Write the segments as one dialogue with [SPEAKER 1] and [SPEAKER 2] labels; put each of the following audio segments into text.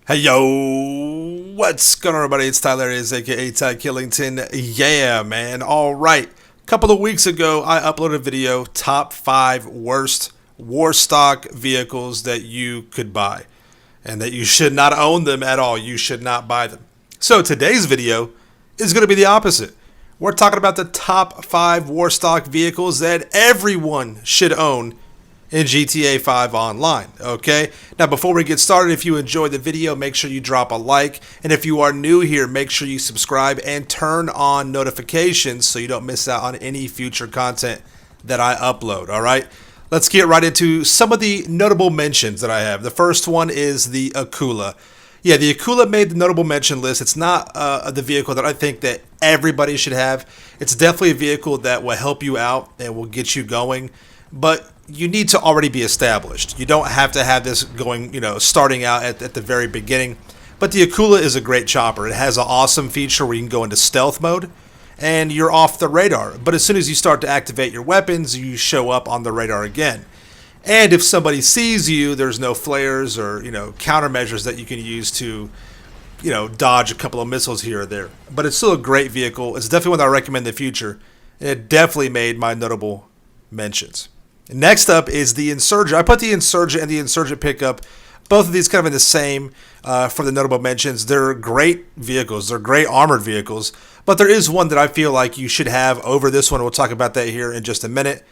[SPEAKER 1] Hey yo, what's going on everybody? It's Tylarious, aka Ty Killington. Yeah, man. Alright. A couple of weeks ago, I uploaded a video, top 5 worst Warstock vehicles that you could buy. And that you should not own them at all. You should not buy them. So today's video is going to be the opposite. We're talking about the top 5 Warstock vehicles that everyone should own in GTA 5 Online, okay? Now, before we get started, if you enjoyed the video, make sure you drop a like. And if you are new here, make sure you subscribe and turn on notifications so you don't miss out on any future content that I upload, all right? Let's get right into some of the notable mentions that I have. The first one is the Akula. Yeah, the Akula made the notable mention list. It's not the vehicle that I think that everybody should have. It's definitely a vehicle that will help you out and will get you going. But you need to already be established. You don't have to have this going, starting out at the very beginning. But the Akula is a great chopper. It has an awesome feature where you can go into stealth mode and you're off the radar. But as soon as you start to activate your weapons, you show up on the radar again. And if somebody sees you, there's no flares or, countermeasures that you can use to, dodge a couple of missiles here or there. But it's still a great vehicle. It's definitely one that I recommend in the future. And it definitely made my notable mentions. Next up is the Insurgent. I put the Insurgent and the Insurgent pickup, both of these kind of in the same for the notable mentions. They're great vehicles. They're great armored vehicles. But there is one that I feel like you should have over this one. We'll talk about that here in just a minute.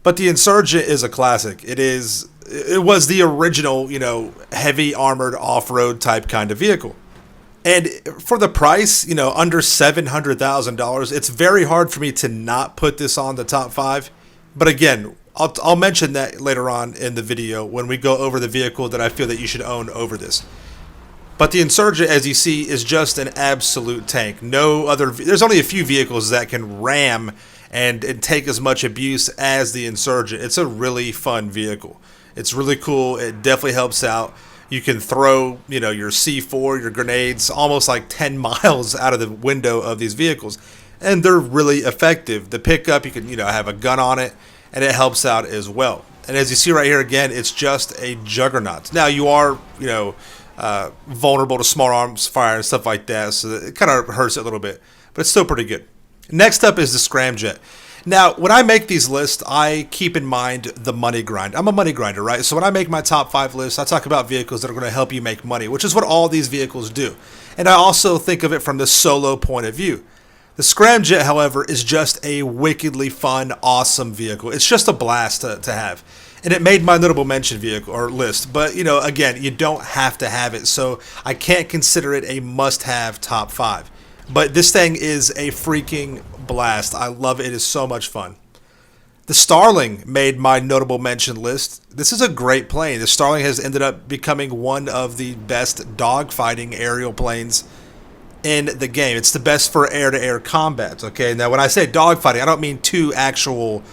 [SPEAKER 1] But the Insurgent is a classic. It was the original, heavy armored off-road type kind of vehicle. And for the price, under $700,000, it's very hard for me to not put this on the top 5. But again, I'll mention that later on in the video when we go over the vehicle that I feel that you should own over this. But the Insurgent, as you see, is just an absolute tank. There's only a few vehicles that can ram and take as much abuse as the Insurgent. It's a really fun vehicle. It's really cool. It definitely helps out. You can throw, your C4, your grenades, almost like 10 miles out of the window of these vehicles. And they're really effective. The pickup, you can, have a gun on it, and it helps out as well. And as you see right here, again, it's just a juggernaut. Now, you are, vulnerable to small arms fire and stuff like that, so it kind of hurts it a little bit. But it's still pretty good. Next up is the Scramjet. Now, when I make these lists, I keep in mind the money grind. I'm a money grinder, right? So when I make my top 5 lists, I talk about vehicles that are going to help you make money, which is what all these vehicles do. And I also think of it from the solo point of view. The Scramjet, however, is just a wickedly fun, awesome vehicle. It's just a blast to have. And it made my notable mention vehicle or list. But, again, you don't have to have it. So I can't consider it a must-have top 5. But this thing is a freaking blast. I love it. It is so much fun. The Starling made my notable mention list. This is a great plane. The Starling has ended up becoming one of the best dogfighting aerial planes in the game. It's the best for air-to-air combat, okay? Now, when I say dogfighting, I don't mean two actual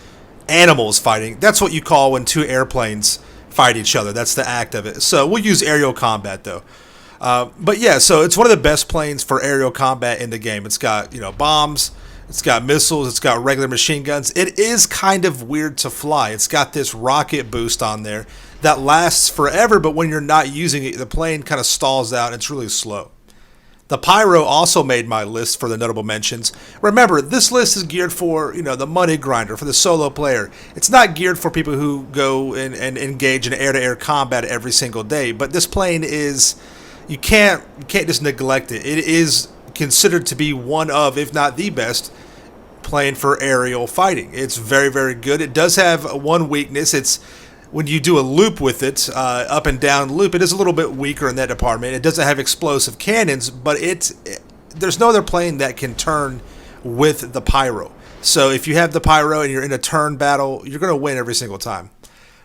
[SPEAKER 1] animals fighting. That's what you call when two airplanes fight each other. That's the act of it. So we'll use aerial combat, though. But yeah, so it's one of the best planes for aerial combat in the game. It's got, bombs, it's got missiles, it's got regular machine guns. It is kind of weird to fly. It's got this rocket boost on there that lasts forever, but when you're not using it, the plane kind of stalls out and it's really slow. The Pyro also made my list for the notable mentions. Remember, this list is geared for, the money grinder, for the solo player. It's not geared for people who go and engage in air-to-air combat every single day. But this plane is, you can't just neglect it. It is considered to be one of, if not the best, plane for aerial fighting. It's very, very good. It does have one weakness. It's when you do a loop with it, up and down loop, it is a little bit weaker in that department. It doesn't have explosive cannons, but there's no other plane that can turn with the Pyro. So if you have the Pyro and you're in a turn battle, you're going to win every single time.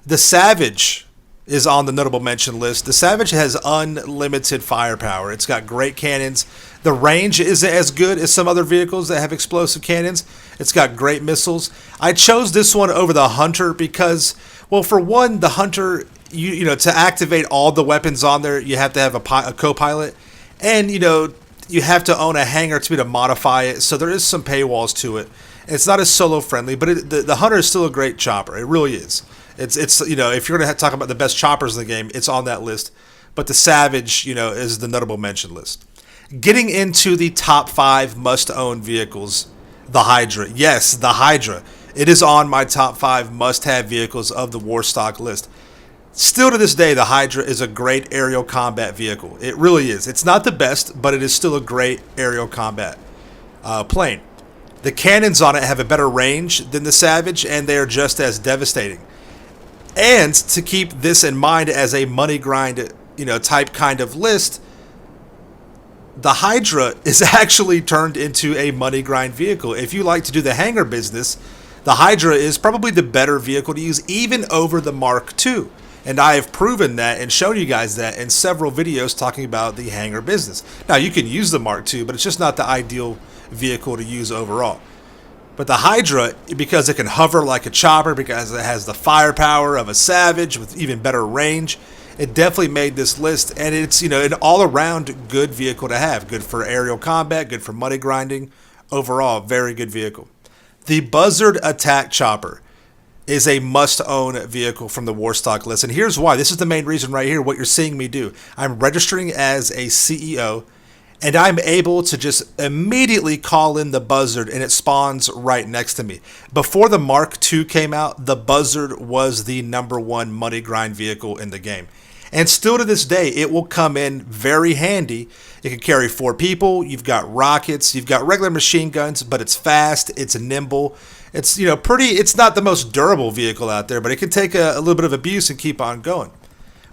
[SPEAKER 1] The Savage is on the notable mention list. The Savage has unlimited firepower. It's got great cannons. The range isn't as good as some other vehicles that have explosive cannons. It's got great missiles. I chose this one over the Hunter because, well, for one, the Hunter, to activate all the weapons on there, you have to have a co-pilot. And, you have to own a hangar to be able to modify it. So there is some paywalls to it. It's not as solo friendly, but the Hunter is still a great chopper. It really is. It's if you're going to talk about the best choppers in the game, it's on that list. but the Savage, you know, is the notable mention list. Getting into the top 5 must-own vehicles, the Hydra. Yes, the Hydra. It is on my top 5 must-have vehicles of the Warstock list. Still to this day, the Hydra is a great aerial combat vehicle. It really is. It's not the best, but it is still a great aerial combat plane. The cannons on it have a better range than the Savage, and they are just as devastating. And to keep this in mind as a money grind, you know, type kind of list, the Hydra is actually turned into a money grind vehicle. If you like to do the hangar business, the Hydra is probably the better vehicle to use, even over the Mark II. And I have proven that and shown you guys that in several videos talking about the hangar business. Now, you can use the Mark II, but it's just not the ideal vehicle to use overall. But the Hydra, because it can hover like a chopper, because it has the firepower of a Savage with even better range, it definitely made this list. And it's, you know, an all-around good vehicle to have. Good for aerial combat, good for money grinding. Overall, very good vehicle. The Buzzard Attack Chopper is a must-own vehicle from the Warstock list. And here's why. This is the main reason right here, what you're seeing me do. I'm registering as a CEO, and I'm able to just immediately call in the Buzzard, and it spawns right next to me. Before the Mark II came out, the Buzzard was the #1 money grind vehicle in the game. And still to this day, it will come in very handy. It can carry 4 people. You've got rockets. You've got regular machine guns, but it's fast. It's nimble. It's, you know, it's not the most durable vehicle out there, but it can take a little bit of abuse and keep on going.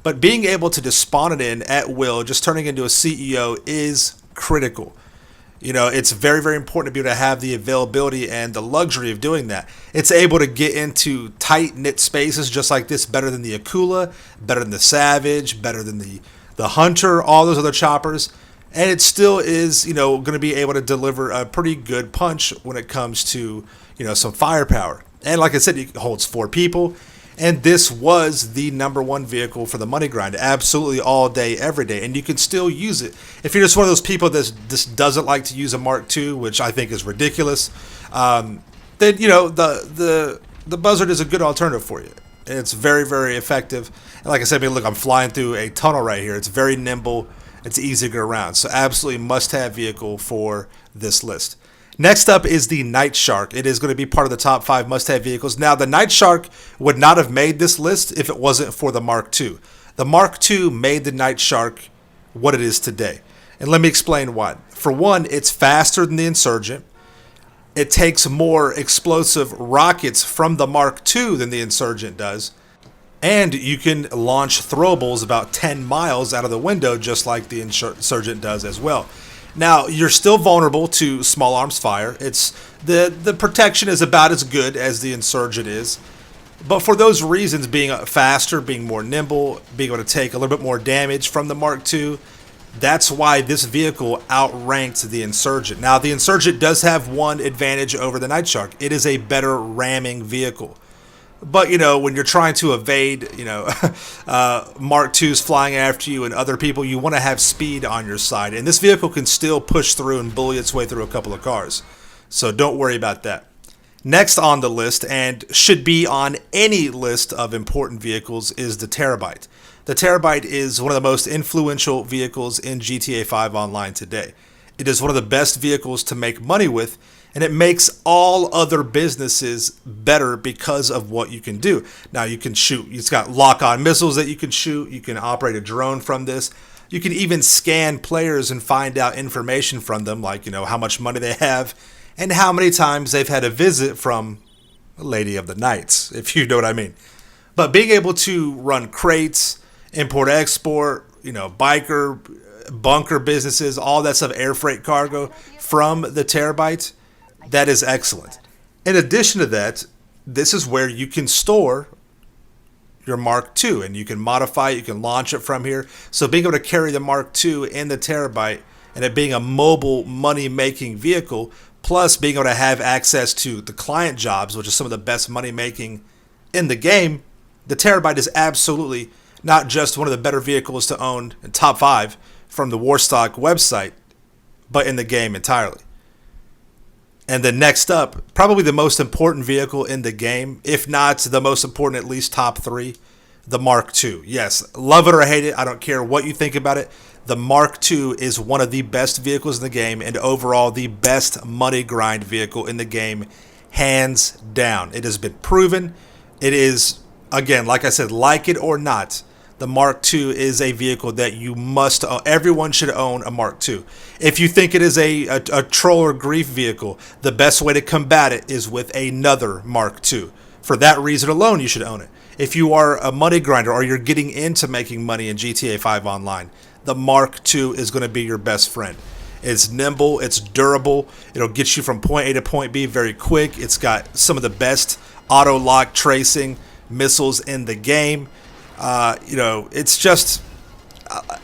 [SPEAKER 1] But being able to just spawn it in at will, just turning into a CEO, is critical. You know, it's very, very important to be able to have the availability and the luxury of doing that. It's able to get into tight-knit spaces just like this better than the Akula, better than the Savage, better than the Hunter, all those other choppers. And it still is, you know, going to be able to deliver a pretty good punch when it comes to, you know, some firepower. And like I said, it holds 4 people. And this was the #1 vehicle for the money grind, absolutely all day, every day. And you can still use it. If you're just one of those people that just doesn't like to use a Mark II, which I think is ridiculous, then, you know, the Buzzard is a good alternative for you. And it's very, very effective. And like I said, I mean, look, I'm flying through a tunnel right here. It's very nimble. It's easy to get around. So absolutely must-have vehicle for this list. Next up is the Night Shark. It is going to be part of the top 5 must-have vehicles. Now, the Night Shark would not have made this list if it wasn't for the Mark II. The Mark II made the Night Shark what it is today. And let me explain why. For one, it's faster than the Insurgent. It takes more explosive rockets from the Mark II than the Insurgent does. And you can launch throwables about 10 miles out of the window, just like the Insurgent does as well. Now, you're still vulnerable to small arms fire. It's the protection is about as good as the Insurgent is. But for those reasons, being faster, being more nimble, being able to take a little bit more damage from the Mark II, that's why this vehicle outranks the Insurgent. Now, the Insurgent does have one advantage over the Night Shark. It is a better ramming vehicle. But, you know, when you're trying to evade, you know, Mark II's flying after you and other people, you want to have speed on your side. And this vehicle can still push through and bully its way through a couple of cars. So don't worry about that. Next on the list, and should be on any list of important vehicles, is the Terabyte. The Terabyte is one of the most influential vehicles in GTA 5 Online today. It is one of the best vehicles to make money with, and it makes all other businesses better because of what you can do. Now, you can shoot. It's got lock-on missiles that you can shoot. You can operate a drone from this. You can even scan players and find out information from them, like, you know, how much money they have and how many times they've had a visit from a Lady of the Nights, if you know what I mean. But being able to run crates, import-export, you know, bunker businesses, all that stuff, air freight cargo from the Terabyte, that is excellent. In addition to that, this is where you can store your Mark II, and you can modify it, you can launch it from here. So being able to carry the Mark II in the Terabyte, and it being a mobile money-making vehicle, plus being able to have access to the client jobs, which is some of the best money-making in the game, the Terabyte is absolutely not just one of the better vehicles to own in top 5 from the Warstock website, but in the game entirely. And then next up, probably the most important vehicle in the game, if not the most important, at least top 3, The Mark II. Yes, love it or hate it. I don't care what you think about it. The Mark II is one of the best vehicles in the game and overall the best money grind vehicle in the game, hands down. It has been proven. It is, again, like I said, like it or not, the Mark II is a vehicle that you must own. Everyone should own a Mark II. If you think it is a troll or grief vehicle, the best way to combat it is with another Mark II. For that reason alone, you should own it. If you are a money grinder or you're getting into making money in GTA 5 Online, the Mark II is going to be your best friend. It's nimble, it's durable, it'll get you from point A to point B very quick. It's got some of the best auto lock tracing missiles in the game. It's just,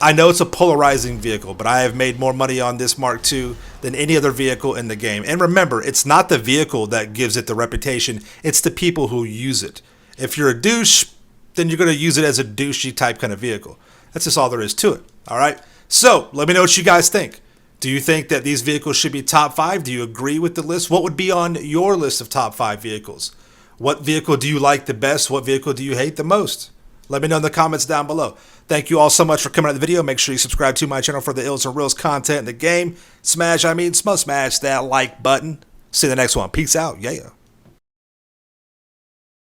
[SPEAKER 1] I know it's a polarizing vehicle, but I have made more money on this Mark II than any other vehicle in the game. And remember, it's not the vehicle that gives it the reputation, it's the people who use it. If you're a douche, then you're going to use it as a douchey type kind of vehicle. That's just all there is to it. All right. So let me know what you guys think. Do you think that these vehicles should be top 5? Do you agree with the list? What would be on your list of top 5 vehicles? What vehicle do you like the best? What vehicle do you hate the most? Let me know in the comments down below. Thank you all so much for coming out of the video. Make sure you subscribe to my channel for the ills and reels content in the game. Smash that like button. See you in the next one. Peace out. Yeah.